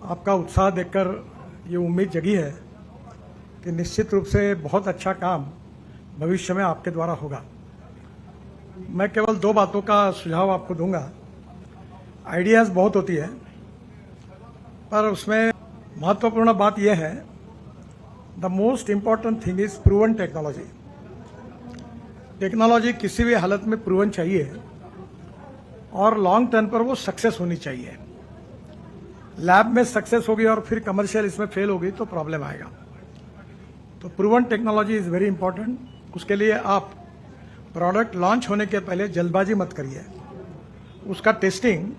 आपका उत्साह देखकर ये उम्मीद जगी है कि निश्चित रूप से बहुत अच्छा काम भविष्य में आपके द्वारा होगा। मैं केवल 2 बातों का सुझाव आपको दूंगा। आइडियाज़ बहुत होती है, पर उसमें महत्वपूर्ण बात यह है, the most important thing is proven technology. Technology किसी भी हालत में प्रूवन चाहिए और लॉन्ग टर्म पर वो सक्सेस होनी चाहिए। लैब में सक्सेस होगी और फिर कमर्शियल इसमें फेल होगी तो प्रॉब्लम आएगा। तो proven technology is very important. उसके लिए आप प्रोडक्ट लॉन्च होने के पहले जल्दबाजी मत करिए। उसका टेस्टिंग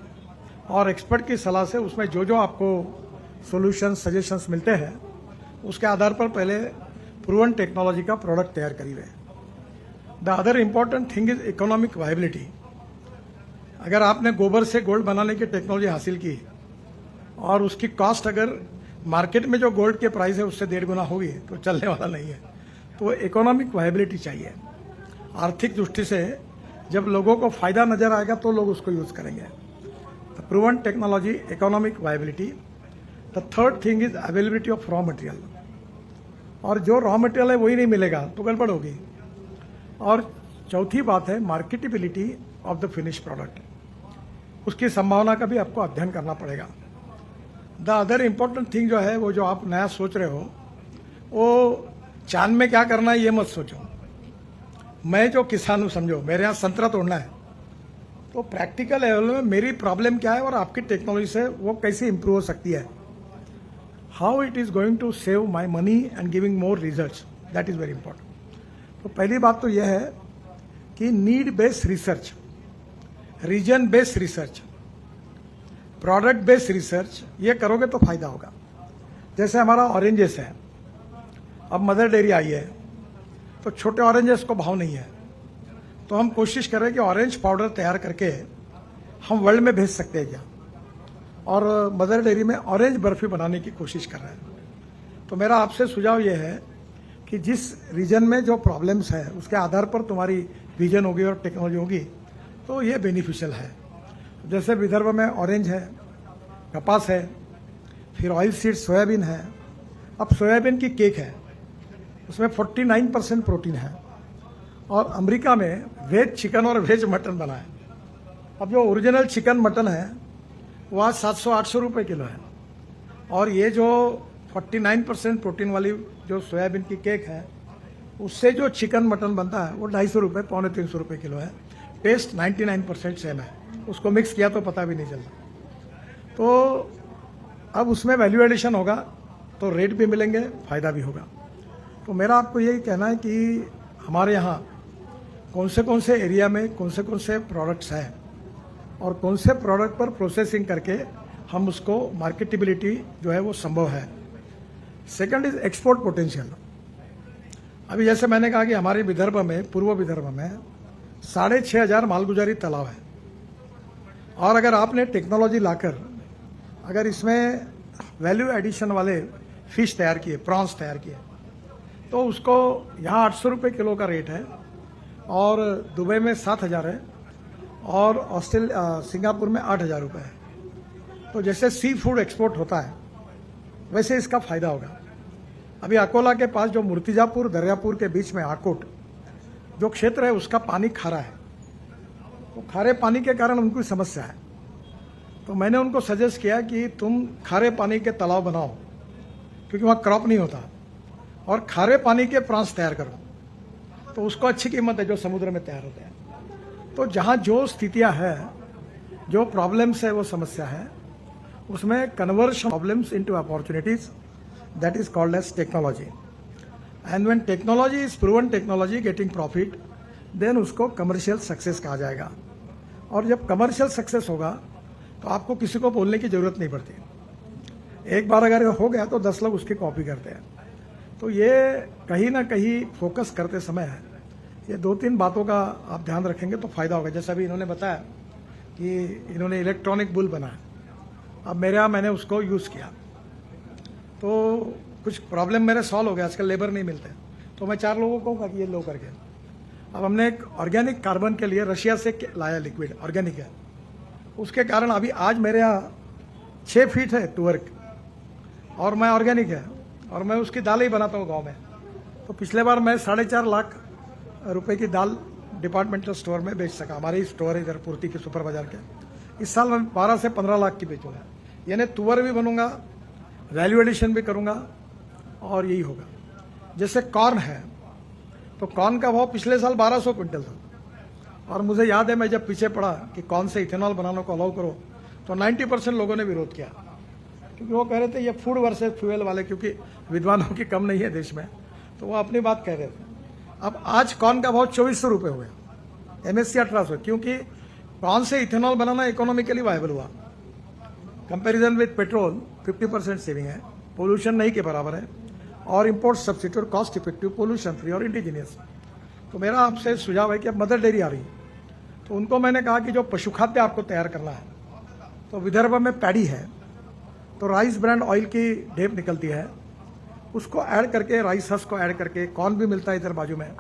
और एक्सपर्ट की सलाह से उसमें जो जो आपको सॉल्यूशंस सजेशंस मिलते हैं उसके आधार पर पहले प्रूवन टेक्नोलॉजी का प्रोडक्ट तैयार करिए। The other important thing is economic viability. अगर आपने गोबर से गोल्ड बनाने की टेक्नोलॉजी हासिल की और उसकी कॉस्ट अगर मार्केट में जो गोल्ड के प्राइस है उससे 1.5 गुना होगी तो चलने वाला नहीं है। तो इकोनॉमिक वायबिलिटी चाहिए। आर्थिक दृष्टि से जब लोगों को फायदा नजर आएगा तो लोग उसको यूज करेंगे। तो proven technology, economic viability. The third thing is availability of raw material. और जो रॉ मटेरियल है वही नहीं मिलेगा तो गड़बड़ होगी। और चौथी बात है marketability of the finish product. उसकी संभावना का भी आपको अध्ययन करना पड़ेगा। द अदर इम्पोर्टेंट थिंग जो है वो जो आप नया सोच रहे हो वो चांद में क्या करना है ये मत सोचो। मैं जो किसान हूँ समझो, मेरे यहाँ संतरा तोड़ना है तो प्रैक्टिकल लेवल में मेरी प्रॉब्लम क्या है और आपकी टेक्नोलॉजी से वो कैसे इंप्रूव हो सकती है, how it is going to save my money and giving more results, that is very important. तो पहली बात तो यह है कि need based research, region based research, product based research ये करोगे तो फायदा होगा। जैसे हमारा ऑरेंजेस है, अब मदर डेयरी आई है तो छोटे ऑरेंजेस को भाव नहीं है, तो हम कोशिश कर रहे हैं कि ऑरेंज पाउडर तैयार करके हम वर्ल्ड में भेज सकते हैं क्या, और मदर डेयरी में ऑरेंज बर्फी बनाने की कोशिश कर रहे हैं। तो मेरा आपसे सुझाव ये है कि जिस रीजन में जो प्रॉब्लम्स है उसके आधार पर तुम्हारी विजन होगी और टेक्नोलॉजी होगी तो ये बेनिफिशियल है। जैसे विदर्भ में ऑरेंज है, कपास है, फिर ऑयल सीड सोयाबीन है। अब सोयाबीन की केक है, उसमें 49% प्रोटीन है। और अमेरिका में वेज चिकन और वेज मटन बना है। अब जो ओरिजिनल चिकन मटन है वो आज 700-800 रुपये किलो है, और ये जो 49% प्रोटीन वाली जो सोयाबीन की केक है उससे जो चिकन मटन बनता है वो 250 रुपये, 250-300 रुपये किलो है। टेस्ट 99% सेम है, उसको मिक्स किया तो पता भी नहीं चलता। तो अब उसमें वैल्यू एडिशन होगा तो रेट भी मिलेंगे, फायदा भी होगा। तो मेरा आपको यही कहना है कि हमारे यहाँ कौन से एरिया में कौन से प्रोडक्ट्स हैं और कौन से प्रोडक्ट पर प्रोसेसिंग करके हम उसको मार्केटेबिलिटी जो है वो संभव है। Second is export potential. अभी जैसे मैंने कहा कि हमारे विदर्भ में, पूर्व विदर्भ में 6,500 मालगुजारी तालाब है, और अगर आपने टेक्नोलॉजी लाकर अगर इसमें वैल्यू एडिशन वाले फिश तैयार किए, प्रॉन्स तैयार किए, तो उसको यहाँ 800 रुपये किलो का रेट है और दुबई में 7,000 है और सिंगापुर में 8,000 रुपये है। तो जैसे सी फूड एक्सपोर्ट होता है वैसे इसका फायदा होगा। अभी अकोला के पास जो मूर्तिजापुर दरियापुर के बीच में आकोट जो क्षेत्र है उसका पानी खारा है, तो खारे पानी के कारण उनको समस्या है। तो मैंने उनको सजेस्ट किया कि तुम खारे पानी के तालाब बनाओ क्योंकि वहाँ क्रॉप नहीं होता, और खारे पानी के प्रॉन्स तैयार करो तो उसको अच्छी कीमत है जो समुद्र में तैयार होते हैं। तो जहाँ जो स्थितियाँ हैं, जो प्रॉब्लम्स है, वो समस्या है, उसमें conversion problems into opportunities, that is called as technology. And when technology is proven technology getting profit, then उसको कमर्शियल सक्सेस कहा जाएगा। और जब कमर्शियल सक्सेस होगा तो आपको किसी को बोलने की जरूरत नहीं पड़ती। एक बार अगर हो गया तो 10 लोग उसकी कॉपी करते हैं। तो ये कहीं ना कहीं फोकस करते समय ये 2-3 बातों का आप ध्यान रखेंगे तो फायदा होगा। जैसा भी इन्होंने बताया कि इन्होंने इलेक्ट्रॉनिक बुल बनाया, अब मेरे यहाँ मैंने उसको यूज़ किया तो कुछ प्रॉब्लम मेरे सॉल्व हो गया। आजकल लेबर नहीं मिलते, तो मैं 4 लोगों को कहूँगा कि ये लो करके। अब हमने एक ऑर्गेनिक कार्बन के लिए रशिया से लाया, लिक्विड ऑर्गेनिक है, उसके कारण अभी आज मेरे यहाँ 6 फीट है टू वर्क और मैं ऑर्गेनिक है और मैं उसकी दाल ही बनाता हूँ गांव में। तो पिछले बार मैं 4.5 लाख रुपए की दाल डिपार्टमेंटल स्टोर में बेच सका। हमारे ही स्टोर है इधर पूर्ति के सुपर बाजार के। इस साल मैं 12 से 15 लाख की बेचूंगा। यानी तुअर भी बनूंगा, वैल्यू एडिशन भी करूंगा और यही होगा। जैसे कॉर्न है तो कॉर्न का भाव पिछले साल 1200 क्विंटल था और मुझे याद है मैं जब पीछे पड़ा कि कॉर्न से इथेनॉल बनाने को अलाउ करो तो 90% लोगों ने विरोध किया, क्योंकि वो कह रहे थे ये फूड वर्सेस फ्यूल वाले, क्योंकि विद्वानों की कम नहीं है देश में, तो वो अपनी बात कह रहे थे। अब आज कॉर्न का भाव 2400 रुपये हो गया, MSC 1800, क्योंकि कॉर्न से इथेनॉल बनाना इकोनॉमिकली वायबल हुआ। कंपैरिजन विद पेट्रोल 50% सेविंग है, पोल्यूशन नहीं के बराबर है और import substitute cost effective, pollution free और इंडिजीनियस। तो मेरा आपसे सुझाव है कि अब मदर डेयरी आ रही है तो उनको मैंने कहा कि जो पशु खाद्य आपको तैयार करना है, तो विदर्भ में पैडी है तो राइस ब्रांड ऑयल की ढेप निकलती है, उसको ऐड करके, राइस हस्क को ऐड करके, कॉर्न भी मिलता है इधर बाजू में,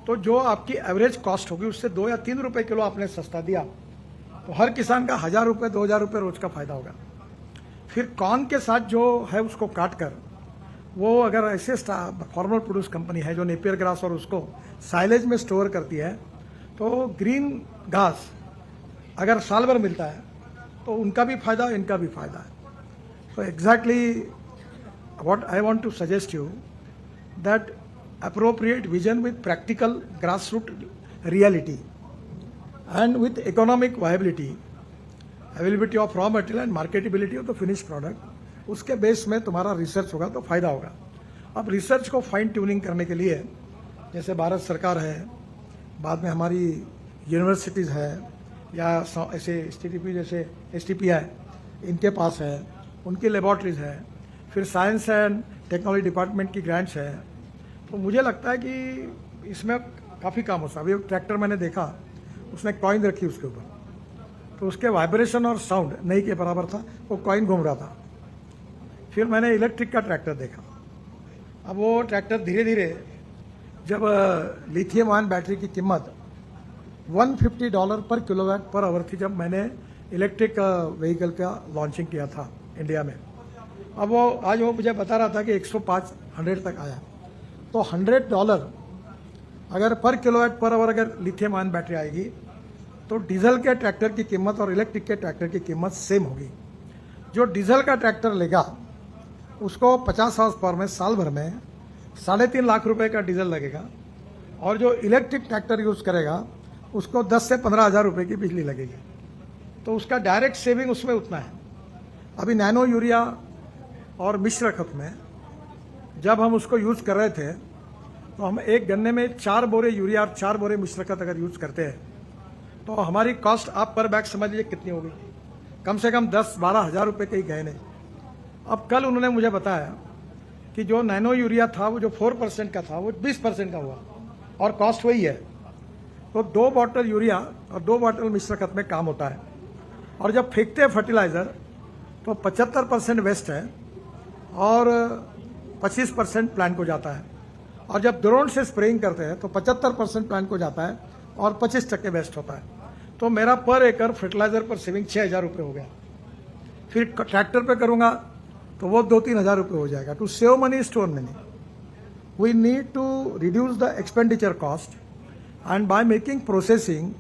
तो जो आपकी एवरेज कॉस्ट होगी उससे 2 या 3 रुपए किलो आपने सस्ता दिया तो हर किसान का 1000 रुपये 2000 रुपये रोज का फायदा होगा। फिर कॉर्न के साथ जो है उसको काट कर वो अगर ऐसे फॉर्मल प्रोड्यूस कंपनी है जो नेपियर ग्रास और उसको साइलेज में स्टोर करती है तो ग्रीन घास अगर साल भर मिलता है तो उनका भी फायदा इनका भी फायदा है। तो exactly what I want to suggest you that appropriate vision with practical grassroots reality and with economic viability, availability of raw material and marketability of the finished product, उसके बेस में तुम्हारा रिसर्च होगा तो फायदा होगा। अब रिसर्च को fine tuning करने के लिए जैसे भारत सरकार है, बाद में हमारी यूनिवर्सिटीज़ है या ऐसे STTP जैसे STPI इनके पास है, उनकी लेबॉर्ट्रीज है, फिर साइंस एंड टेक्नोलॉजी डिपार्टमेंट की ग्रांट्स है, तो मुझे लगता है कि इसमें काफ़ी काम हो सकता है। अभी एक ट्रैक्टर मैंने देखा, उसने कॉइन रखी उसके ऊपर, तो उसके वाइब्रेशन और साउंड नहीं के बराबर था, वो कॉइन घूम रहा था। फिर मैंने इलेक्ट्रिक का ट्रैक्टर देखा। अब वो ट्रैक्टर धीरे धीरे जब लिथियम आयन बैटरी की कीमत $150 पर किलोवाट पर आवर थी जब मैंने इलेक्ट्रिक व्हीकल का लॉन्चिंग किया था इंडिया में, अब वो आज वो मुझे बता रहा था कि 105 तक आया। तो $100 अगर पर किलोवाट पर आवर अगर लिथियम आयन बैटरी आएगी तो डीजल के ट्रैक्टर की कीमत और इलेक्ट्रिक के ट्रैक्टर की कीमत सेम होगी। जो डीजल का ट्रैक्टर लेगा उसको 50 हॉर्स पावर में साल भर में 3.5 लाख रुपए का डीजल लगेगा और जो इलेक्ट्रिक ट्रैक्टर यूज़ करेगा उसको 10 से 15 हज़ार रुपये की बिजली लगेगी। तो उसका डायरेक्ट सेविंग उसमें उतना है। अभी नैनो यूरिया और मिश्र खत में जब हम उसको यूज़ कर रहे थे तो हम एक गन्ने में 4 बोरे यूरिया और 4 बोरे मिश्र खत अगर यूज़ करते हैं तो हमारी कॉस्ट आप पर बैग समझ लीजिए कितनी होगी, कम से कम 10-12 हज़ार रुपये के ही गए नहीं। अब कल उन्होंने मुझे बताया कि जो नैनो यूरिया था वो जो 4% का था वो 20% का हुआ और कॉस्ट वही है। तो 2 बॉटल यूरिया और 2 बॉटल मिश्र खत में काम होता है। और जब फेंकते हैं फर्टिलाइज़र तो 75% वेस्ट है और 25% प्लांट को जाता है, और जब ड्रोन से स्प्रेइंग करते हैं तो 75% प्लांट को जाता है और 25% वेस्ट होता है। तो मेरा पर एकड़ फर्टिलाइजर पर सेविंग 6,000 रुपये हो गया। फिर ट्रैक्टर पे करूंगा तो वो 2-3 हज़ार रुपये हो जाएगा। To save money store money we need to reduce the expenditure cost and by making processing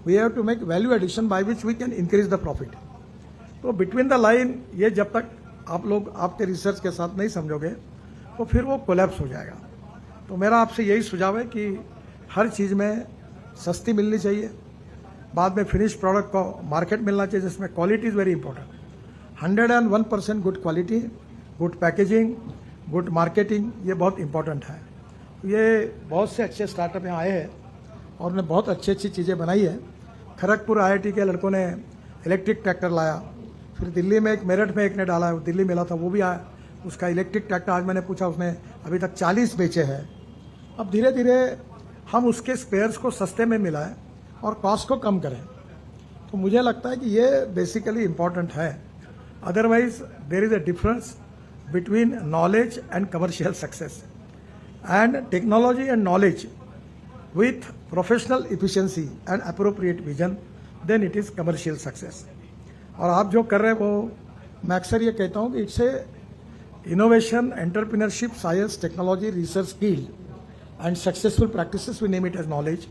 we have to make value addition by which we can increase the profit. तो बिटवीन द लाइन ये जब तक आप लोग आपके research के साथ नहीं समझोगे तो फिर वो कोलैप्स हो जाएगा। तो मेरा आपसे यही सुझाव है कि हर चीज़ में सस्ती मिलनी चाहिए, बाद में फिनिश प्रोडक्ट को मार्केट मिलना चाहिए जिसमें quality is very important. 101% good quality, good packaging, good marketing, ये बहुत इंपॉर्टेंट है। ये बहुत से अच्छे स्टार्टअप यहाँ आए हैं और उन्होंने बहुत अच्छी अच्छी चीज़ें बनाई है। खड़गपुर IIT के लड़कों ने इलेक्ट्रिक ट्रैक्टर लाया, फिर दिल्ली में एक मेरठ में एक ने डाला, दिल्ली मिला था वो भी आया, उसका इलेक्ट्रिक ट्रैक्टर आज मैंने पूछा उसने अभी तक 40 बेचे हैं। अब धीरे धीरे हम उसके स्पेयर्स को सस्ते में मिलाएं और कॉस्ट को कम करें। तो मुझे लगता है कि ये बेसिकली इम्पॉर्टेंट है। Otherwise there is a difference between knowledge and commercial success, and technology and knowledge with professional efficiency and appropriate vision, then it is commercial success. और आप जो कर रहे हैं वो मैं अक्सर ये कहता हूँ कि innovation, entrepreneurship, science, technology, research, skill, and successful practices, we name it as knowledge,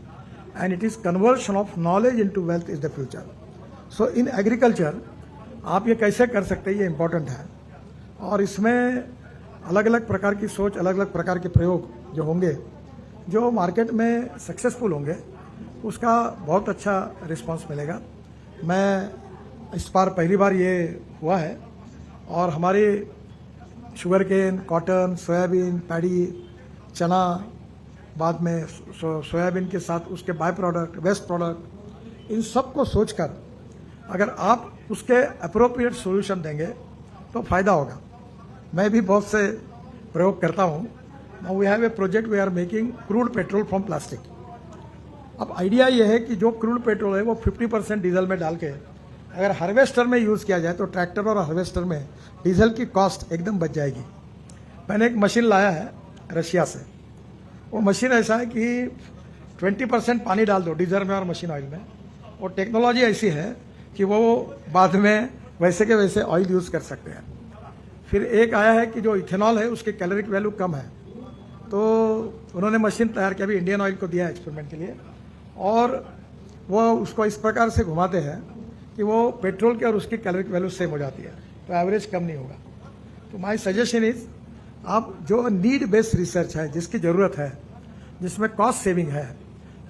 and it is conversion of knowledge into wealth is the future. So in agriculture आप ये कैसे कर सकते हैं, ये इम्पोर्टेंट है, और इसमें अलग अलग प्रकार की सोच, अलग अलग प्रकार के प्रयोग जो होंगे, जो मार्केट में सक्सेसफुल होंगे, उसका बहुत अच्छा रिस्पांस मिलेगा। मैं इस बार पहली बार ये हुआ है, और हमारी sugar cane, cotton, soybean, paddy, चना, बाद में सोयाबीन के साथ उसके बाय प्रोडक्ट, वेस्ट प्रोडक्ट, इन सब को सोचकर अगर आप उसके अप्रोप्रिएट सॉल्यूशन देंगे तो फ़ायदा होगा। मैं भी बहुत से प्रयोग करता हूँ। Now we have a project, we are making crude petrol from plastic. अब आइडिया ये है कि जो क्रूड पेट्रोल है वो 50% डीजल में डाल के अगर हार्वेस्टर में यूज़ किया जाए तो ट्रैक्टर और हार्वेस्टर में डीजल की कॉस्ट एकदम बच जाएगी। मैंने एक मशीन लाया है रशिया से। वो मशीन ऐसा है कि 20% पानी डाल दो डीजल में और मशीन ऑयल में, और टेक्नोलॉजी ऐसी है कि वो बाद में वैसे के वैसे ऑयल यूज़ कर सकते हैं। फिर एक आया है कि जो इथेनॉल है उसकी कैलोरिक वैल्यू कम है, तो उन्होंने मशीन तैयार किया, अभी इंडियन ऑयल को दिया है एक्सपेरिमेंट के लिए, और वो उसको इस प्रकार से घुमाते हैं कि वो पेट्रोल की और उसकी कैलोरिक वैल्यू सेम हो जाती है, तो एवरेज कम नहीं होगा। तो माय सजेशन इज, आप जो नीड बेस्ड रिसर्च है, जिसकी ज़रूरत है, जिसमें कॉस्ट सेविंग है,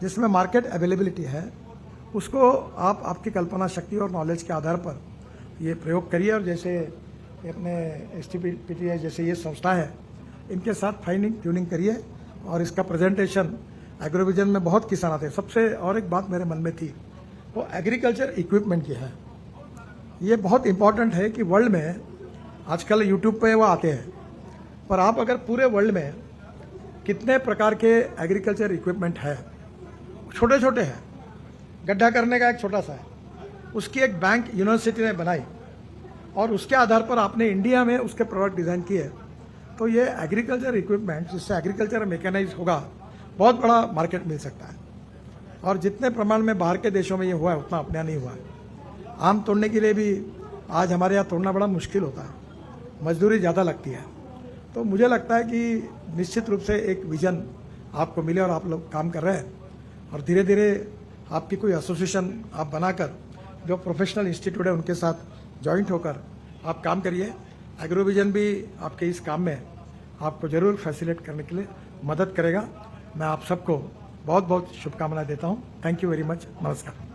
जिसमें मार्केट अवेलेबिलिटी है, उसको आप आपकी कल्पना शक्ति और नॉलेज के आधार पर ये प्रयोग करिए। और जैसे अपने STPTI जैसे ये संस्था है, इनके साथ फाइनिंग ट्यूनिंग करिए, और इसका प्रेजेंटेशन एग्रोविजन में बहुत किसान आते हैं। सबसे और एक बात मेरे मन में थी, वो एग्रीकल्चर इक्विपमेंट की है। ये बहुत इंपॉर्टेंट है कि वर्ल्ड में आजकल यूट्यूब पे वो आते हैं, पर आप अगर पूरे वर्ल्ड में कितने प्रकार के एग्रीकल्चर इक्विपमेंट है, छोटे छोटे हैं, गड्ढा करने का एक छोटा सा है, उसकी एक बैंक यूनिवर्सिटी ने बनाई, और उसके आधार पर आपने इंडिया में उसके प्रोडक्ट डिज़ाइन किए, तो ये एग्रीकल्चर इक्विपमेंट जिससे एग्रीकल्चर मैकेनाइज होगा, बहुत बड़ा मार्केट मिल सकता है। और जितने प्रमाण में बाहर के देशों में ये हुआ है उतना अपने यहाँ नहीं हुआ है। आम तोड़ने के लिए भी आज हमारे यहाँ तोड़ना बड़ा मुश्किल होता है, मजदूरी ज़्यादा लगती है। तो मुझे लगता है कि निश्चित रूप से एक विजन आपको मिले और आप लोग काम कर रहे हैं, और धीरे धीरे आपकी कोई एसोसिएशन आप बनाकर जो प्रोफेशनल इंस्टीट्यूट है उनके साथ जॉइंट होकर आप काम करिए। एग्रोविजन भी आपके इस काम में आपको ज़रूर फैसिलिटेट करने के लिए मदद करेगा। मैं आप सबको बहुत बहुत शुभकामनाएं देता हूं। Thank you very much. नमस्कार।